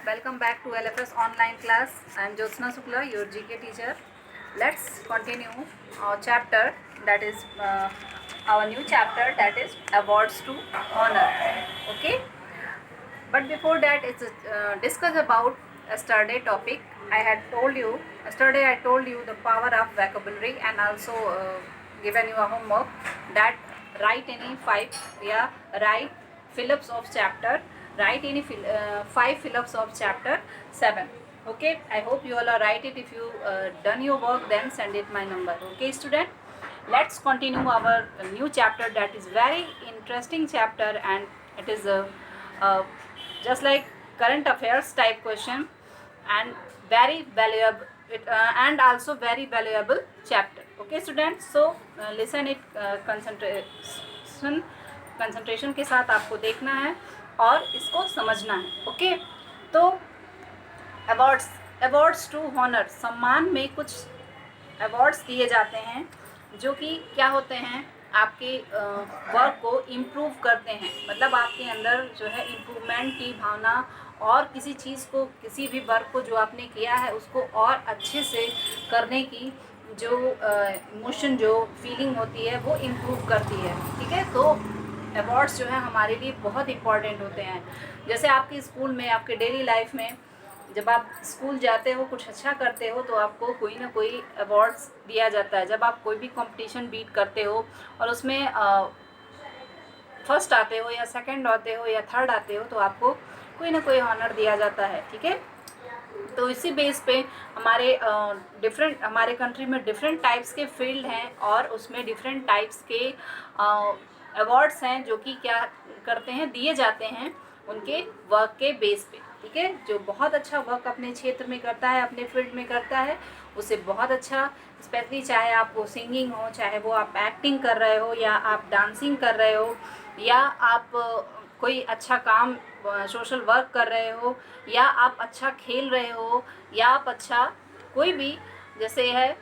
Welcome back to LFS online class. I am Jyotsna Shukla, your GK teacher. Let's continue our chapter, that is our new chapter, that is awards to honor. Okay. But before that, it's discuss about yesterday topic. Yesterday I told you the power of vocabulary, and also given you a homework that write any write fill-ups of chapter, write any 5 fill-ups of chapter 7. Okay, I hope you all are write it. If you done your work, then send it my number. Okay, student, let's continue our new chapter, that is very interesting chapter, and it is a just like current affairs type question, and very valuable and also very valuable chapter. Okay students, so listen it, concentration के साथ आपको देखना है और इसको समझना है. Okay, तो अवार्ड्स टू हॉनर, सम्मान में कुछ अवार्ड्स दिए जाते हैं जो कि क्या होते हैं, आपके वर्क को इम्प्रूव करते हैं. मतलब आपके अंदर जो है इम्प्रूवमेंट की भावना, और किसी चीज़ को, किसी भी वर्क को जो आपने किया है उसको और अच्छे से करने की जो इमोशन, जो फीलिंग होती है, वो इम्प्रूव करती है. ठीक है, तो अवार्ड्स जो है हमारे लिए बहुत इम्पॉर्टेंट होते हैं. जैसे आपके स्कूल में, आपके डेली लाइफ में, जब आप स्कूल जाते हो, कुछ अच्छा करते हो, तो आपको कोई ना कोई अवार्ड्स दिया जाता है. जब आप कोई भी कंपटीशन बीट करते हो और उसमें फर्स्ट आते हो या सेकंड आते हो या थर्ड आते हो, तो आपको कोई ना कोई ऑनर दिया जाता है. ठीक है, तो इसी बेस पे हमारे कंट्री में डिफरेंट टाइप्स के फील्ड हैं, और उसमें डिफरेंट टाइप्स के अवार्ड्स हैं जो कि क्या करते हैं, दिए जाते हैं उनके वर्क के बेस पे. ठीक है, जो बहुत अच्छा वर्क अपने क्षेत्र में करता है, अपने फील्ड में करता है, उसे बहुत अच्छा, स्पेशली चाहे आप वो सिंगिंग हो, चाहे वो आप एक्टिंग कर रहे हो, या आप डांसिंग कर रहे हो, या आप कोई अच्छा काम, सोशल वर्क कर रहे हो, या आप अच्छा खेल रहे हो, या आप अच्छा कोई भी, जैसे है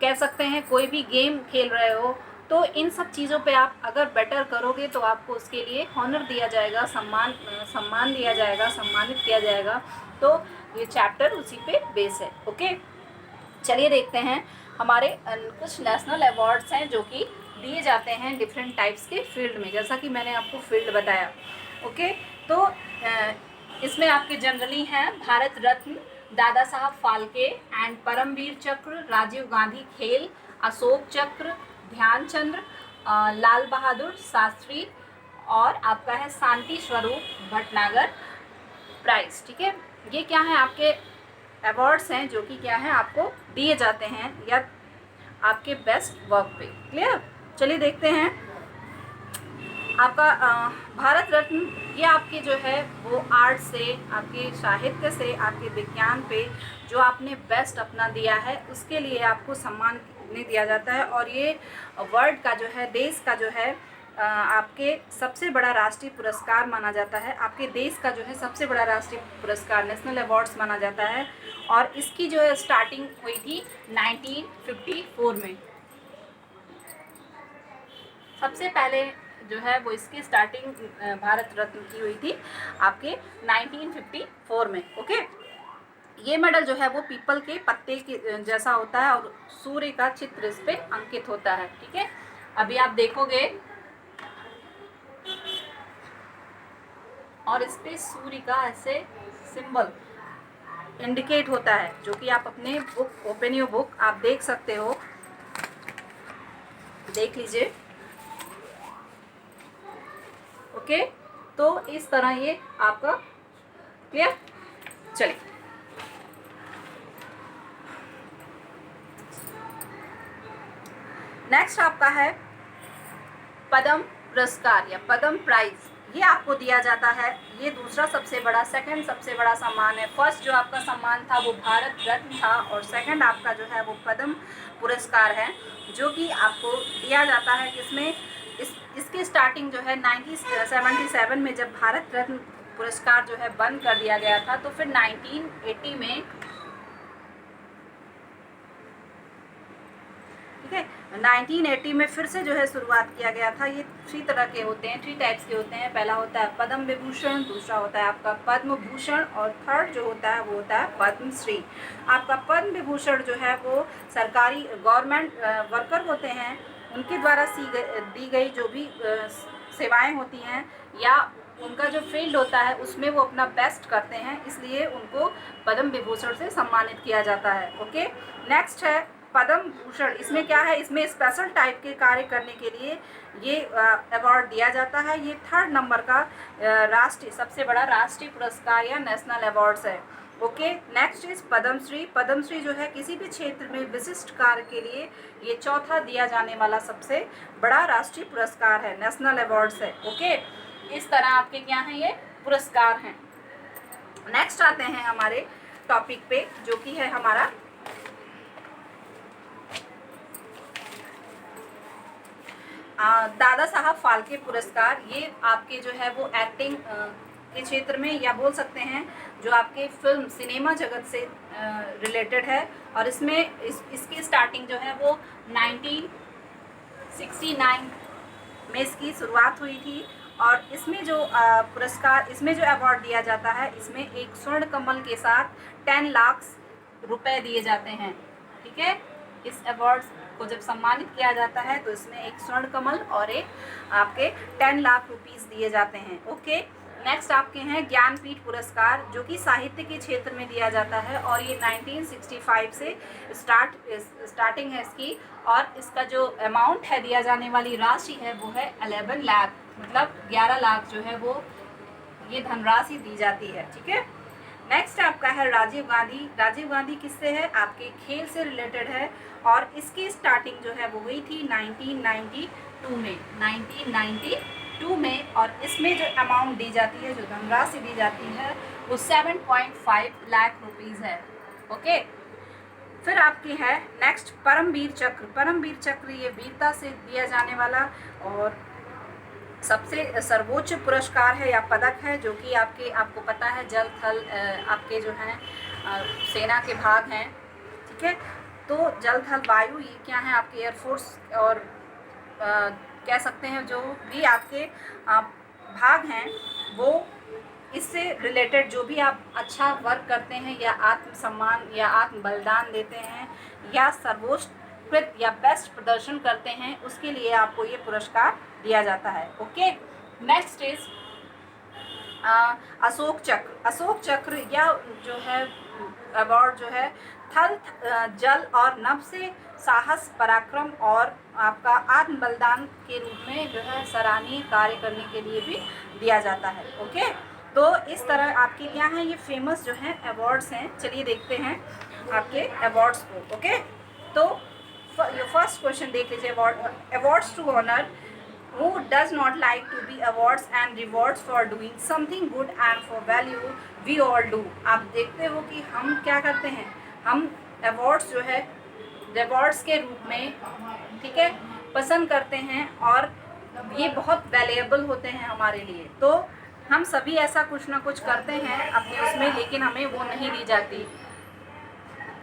कह सकते हैं कोई भी गेम खेल रहे हो, तो इन सब चीज़ों पे आप अगर बेटर करोगे तो आपको उसके लिए हॉनर दिया जाएगा, सम्मान दिया जाएगा, सम्मानित किया जाएगा. तो ये चैप्टर उसी पे बेस है. ओके, चलिए देखते हैं. हमारे कुछ नेशनल अवार्ड्स हैं जो कि दिए जाते हैं डिफरेंट टाइप्स के फील्ड में, जैसा कि मैंने आपको फील्ड बताया. ओके, तो इसमें आपके जनरली हैं भारत रत्न, दादा साहब फाल्के एंड परमवीर चक्र, राजीव गांधी खेल, अशोक चक्र, ध्यानचंद्र, लाल बहादुर शास्त्री, और आपका है शांति स्वरूप भटनागर प्राइज. ठीक है, ये क्या है, आपके अवार्ड्स हैं जो कि क्या है, आपको दिए जाते हैं या आपके बेस्ट वर्क पे. क्लियर, चलिए देखते हैं. आपका भारत रत्न, ये आपके जो है वो आर्ट से, आपके साहित्य से, आपके विज्ञान पे जो आपने बेस्ट अपना दिया है, उसके लिए आपको सम्मान नहीं दिया जाता है. और ये वर्ल्ड का जो है, देश का जो है, आपके सबसे बड़ा राष्ट्रीय पुरस्कार माना जाता है. आपके देश का जो है सबसे बड़ा राष्ट्रीय पुरस्कार, नेशनल अवार्ड्स माना जाता है. और इसकी जो है स्टार्टिंग हुई थी 1954 में. सबसे पहले जो है वो इसकी स्टार्टिंग भारत रत्न की हुई थी आपके 1954 में. ओके, ये मेडल जो है वो पीपल के पत्ते के जैसा होता है, और सूर्य का चित्र इस पे अंकित होता है. ठीक है, अभी आप देखोगे और इस पे सूर्य का ऐसे सिंबल इंडिकेट होता है, जो कि आप अपने बुक, ओपन योर बुक, आप देख सकते हो, देख लीजिए. ओके, तो इस तरह ये आपका क्लियर. चलिए, नेक्स्ट आपका है पद्म पुरस्कार या पद्म प्राइज. ये आपको दिया जाता है. ये दूसरा सबसे बड़ा, सेकंड सबसे बड़ा सम्मान है. फर्स्ट जो आपका सम्मान था वो भारत रत्न था, और सेकंड आपका जो है वो पद्म पुरस्कार है, जो कि आपको दिया जाता है. किसमें, इसकी स्टार्टिंग जो है 1977 में, जब भारत रत्न पुरस्कार जो है बंद कर दिया गया था, तो फिर 1980 में, ठीक है, 1980 में फिर से जो है शुरुआत किया गया था। ये 3 तरह के होते हैं, 3 टाइप्स के होते हैं। पहला होता है पद्म विभूषण, दूसरा होता है आपका पद्म भूषण और थर्ड जो होता है वो होता है पद्मश्री। आपका पद्म विभूषण जो है वो सरकारी गवर्नमेंट वर्कर होते हैं, उनके द्वारा दी गई जो भी सेवाएं होती हैं या उनका जो फील्ड होता है उसमें वो अपना बेस्ट करते हैं, इसलिए उनको पद्म विभूषण से सम्मानित किया जाता है। ओके, नेक्स्ट है पद्म भूषण। इसमें क्या है, इसमें स्पेशल टाइप के कार्य करने के लिए ये अवार्ड दिया जाता है। ये 3rd नंबर का राष्ट्रीय सबसे बड़ा राष्ट्रीय पुरस्कार या नेशनल अवार्ड्स है। Okay, next is Padmashri. Padmashri जो है किसी भी क्षेत्र में विशिष्ट कार्य के लिए ये चौथा दिया जाने वाला सबसे बड़ा राष्ट्रीय पुरस्कार है, नेशनल अवार्ड्स है। ओके, इस तरह आपके क्या हैं, ये पुरस्कार हैं। नेक्स्ट आते हैं हमारे टॉपिक पे जो कि है हमारा दादा साहब फाल्के पुरस्कार। ये आपके जो है वो एक्टिंग के क्षेत्र में या बोल सकते हैं जो आपके फिल्म सिनेमा जगत से रिलेटेड है और इसमें इसकी स्टार्टिंग जो है वो 1969 में इसकी शुरुआत हुई थी। और इसमें जो पुरस्कार, इसमें जो अवार्ड दिया जाता है, इसमें एक स्वर्ण कमल के साथ 10 लाख रुपए दिए जाते हैं। ठीक है, इस अवार्ड को जब सम्मानित किया जाता है तो इसमें एक स्वर्ण कमल और एक आपके 10 लाख रुपीस दिए जाते हैं। ओके, नेक्स्ट आपके हैं ज्ञानपीठ पुरस्कार जो कि साहित्य के क्षेत्र में दिया जाता है और ये 1965 से स्टार्टिंग है इसकी। और इसका जो अमाउंट है, दिया जाने वाली राशि है वो है 11 लाख, मतलब 11 लाख जो है वो ये धनराशि दी जाती है। ठीक है, नेक्स्ट आपका है राजीव गांधी। राजीव गांधी किससे है, आपके खेल से रिलेटेड है और इसकी स्टार्टिंग जो है वो हुई थी 1992 में और इसमें जो अमाउंट दी जाती है, जो धनराशि दी जाती है वो 7.5 लाख रुपीज़ है। ओके, फिर आपकी है नेक्स्ट परमवीर चक्र। परमवीर चक्र ये वीरता से दिया जाने वाला और सबसे सर्वोच्च पुरस्कार है या पदक है जो कि आपको पता है जल थल आपके जो हैं सेना के भाग हैं। ठीक है, तो जल थल वायु ये क्या है, आपके एयरफोर्स और कह सकते हैं जो भी आपके भाग हैं वो इससे रिलेटेड जो भी आप अच्छा वर्क करते हैं या आत्मसम्मान या आत्म बलिदान देते हैं या सर्वोत्कृष्ट या बेस्ट प्रदर्शन करते हैं, उसके लिए आपको ये पुरस्कार दिया जाता है। ओके, नेक्स्ट इज अशोक चक्र। अशोक चक्र या जो है अवार्ड जो है थल जल और नभ से साहस पराक्रम और आपका आत्म बलिदान के रूप में जो है सराहनीय कार्य करने के लिए भी दिया जाता है। ओके, तो इस तरह आपके क्या हैं, ये फेमस जो हैं अवार्ड्स हैं। चलिए देखते हैं आपके अवार्ड्स को। ओके, तो ये फर्स्ट क्वेश्चन देख लीजिए, awards to honour who does not like to be awards and rewards for doing something good and for value we all do। आप देखते हो कि हम क्या करते हैं, हम अवार्ड्स जो है रिवॉर्ड्स के रूप में, ठीक है, पसंद करते हैं और ये बहुत वैल्यूएबल होते हैं हमारे लिए। तो हम सभी ऐसा कुछ ना कुछ करते हैं अपने उसमें, लेकिन हमें वो नहीं दी जाती।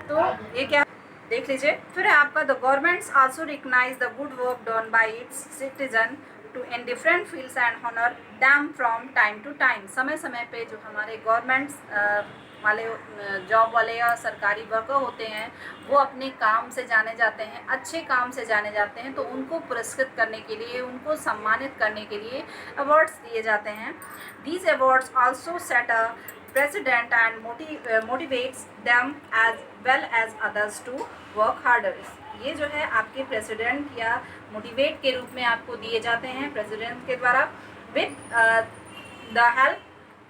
तो ये क्या देख लीजिए। फिर है आपका the government's also recognise the good work done by its citizen too in different fields and honour them from time to time. समय समय पे जो हमारे गवर्नमेंट्स वाले जॉब वाले या सरकारी वर्कर होते हैं वो अपने काम से जाने जाते हैं, अच्छे काम से जाने जाते हैं, तो उनको पुरस्कृत करने के लिए, उनको सम्मानित करने के लिए अवार्ड्स दिए जाते हैं। These awards also set a president and motivates them as well as others to work harder. ये जो है आपके प्रेसिडेंट या मोटिवेट के रूप में आपको दिए जाते हैं प्रेसिडेंट के द्वारा। With the help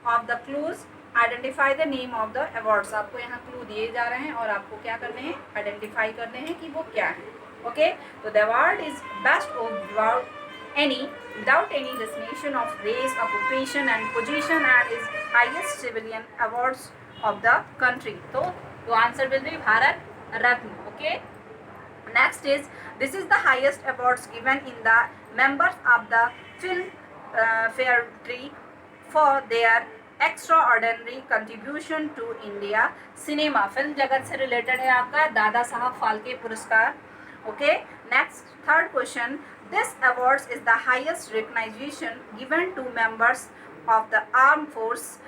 of the clues identify the name of the awards. आपको यहाँ क्लू दिए जा रहे हैं और आपको क्या करने हैं, आइडेंटिफाई करने हैं कि वो क्या है। ओके, तो the award is best of without any distinction of race, occupation and position and is highest civilian awards of the country. So the answer will be Bharat Ratna. Okay, next is this is the highest awards given in the members of the film fair tree for their extraordinary contribution to India cinema। Film जगत से related है आपका दादा साहब फाल्के पुरस्कार Okay, next, third question. This awards is the highest recognition given to members of the armed force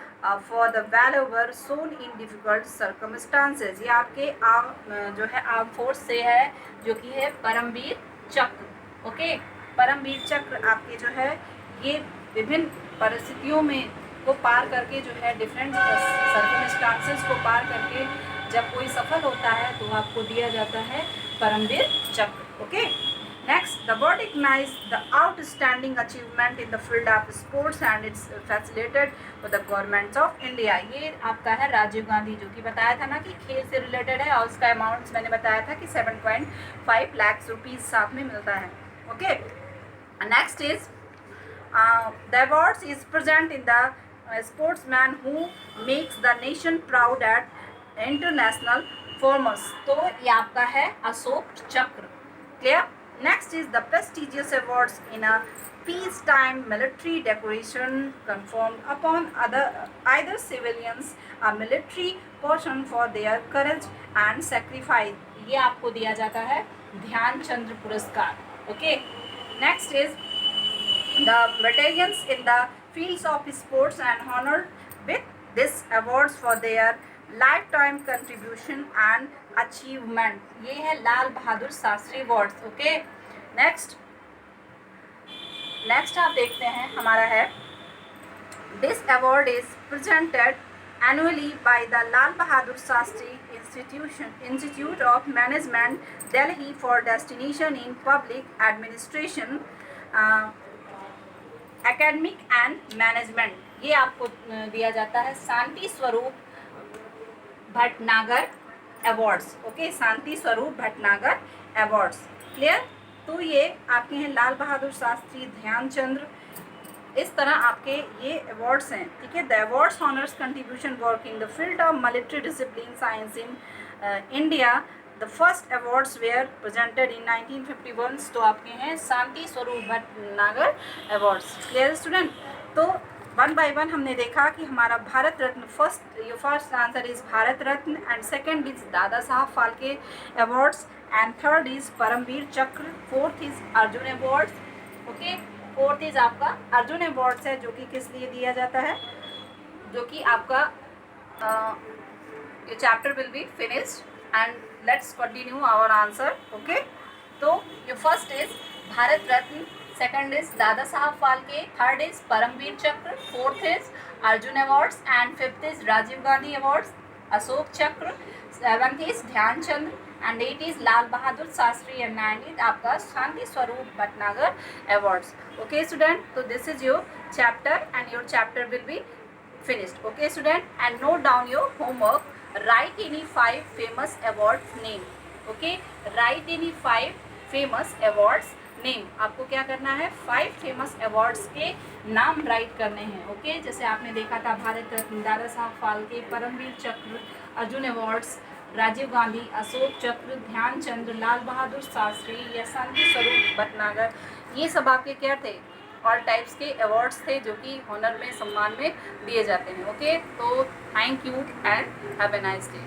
for the valor shown in difficult circumstances. ये आपके जो है आर्म फोर्स से है, जो कि है परमवीर चक्र. ओके, परमवीर चक्र आपके जो है ये विभिन्न परिस्थितियों में को पार करके जो है डिफरेंट सर्कमस्टांसेस को पार करके जब कोई सफल होता है तो आपको दिया जाता है Paramvir Chakra. Okay, next, the word recognise the outstanding achievement in the field of sports and it's facilitated with the government of India. ये आपका है राजीव गांधी, जो कि बताया था ना कि खेल से रिलेटेड है, और उसका अमाउंट्स मैंने बताया था कि 7.5 लाख रुपीज़ साथ में मिलता है. Okay, next is the awards is present in the sportsman who makes the nation proud at international forums. तो ये आपका है अशोक चक्र. Clear. Next is the prestigious awards in a peacetime military decoration conferred upon either civilians or military person for their courage and sacrifice. ये आपको दिया जाता है ध्यानचंद्र पुरस्कार. Okay, next is the veterans in the fields of sports and honored with this awards for their lifetime contribution and achievement. ये है लाल Bahadur Shastri awards. Okay, next आप देखते हैं हमारा है this award is presented annually by the Lal Bahadur Shastri Institute of Management, Delhi, for destination in public administration, academic and management. ये आपको दिया जाता है शांति स्वरूप भटनागर अवार्ड्स. ओके, शांति स्वरूप भटनागर अवार्ड्स. क्लियर. तो ये आपके हैं लाल बहादुर शास्त्री, ध्यानचंद्र, इस तरह आपके ये अवार्ड्स हैं. ठीक है. The awards honours contribution work in the field of military discipline science in India. The first awards were presented in 1951. तो आपके हैं Shanti Swarup Bhatnagar awards. Clear student. तो वन बाय वन हमने देखा कि हमारा Bharat Ratna, first answer is Bharat Ratna, and second is Dada Saheb Phalke awards, and third is Paramvir Chakra, fourth is Arjuna awards. Okay, fourth is आपका Arjun awards है, जो कि किस लिए दिया जाता है, जो कि आपका ये chapter will be finished and let's continue our answer. Okay, तो your first is Bharat Ratna, second is दादा Saheb Phalke, third is Paramvir Chakra, fourth is Arjuna awards, and fifth is Rajiv Gandhi awards, Ashoka Chakra, seventh is Dhyanchandra, and 8 is Lal Bahadur Shastri, and 9 is आपका Shanti Swarup Bhatnagar awards. Okay student, तो this is your chapter and your chapter will be finished. Okay student, and note down your homework. Write any 5 famous awards name. Okay, write any 5 famous awards name. आपको क्या करना है, 5 famous awards के नाम right करने हैं. Okay, जैसे आपने देखा था भारत रत्न, दादा साहब फाल्के, परमवीर चक्र, अर्जुन अवार्ड्स, राजीव गांधी, अशोक चक्र, ध्यानचंद्र, लाल बहादुर शास्त्री या शांति स्वरूप भटनागर. ये सब आपके क्या थे, ऑल टाइप्स के अवार्ड्स थे, जो कि ऑनर में, सम्मान में दिए जाते हैं. ओके, तो thank you and have a nice day.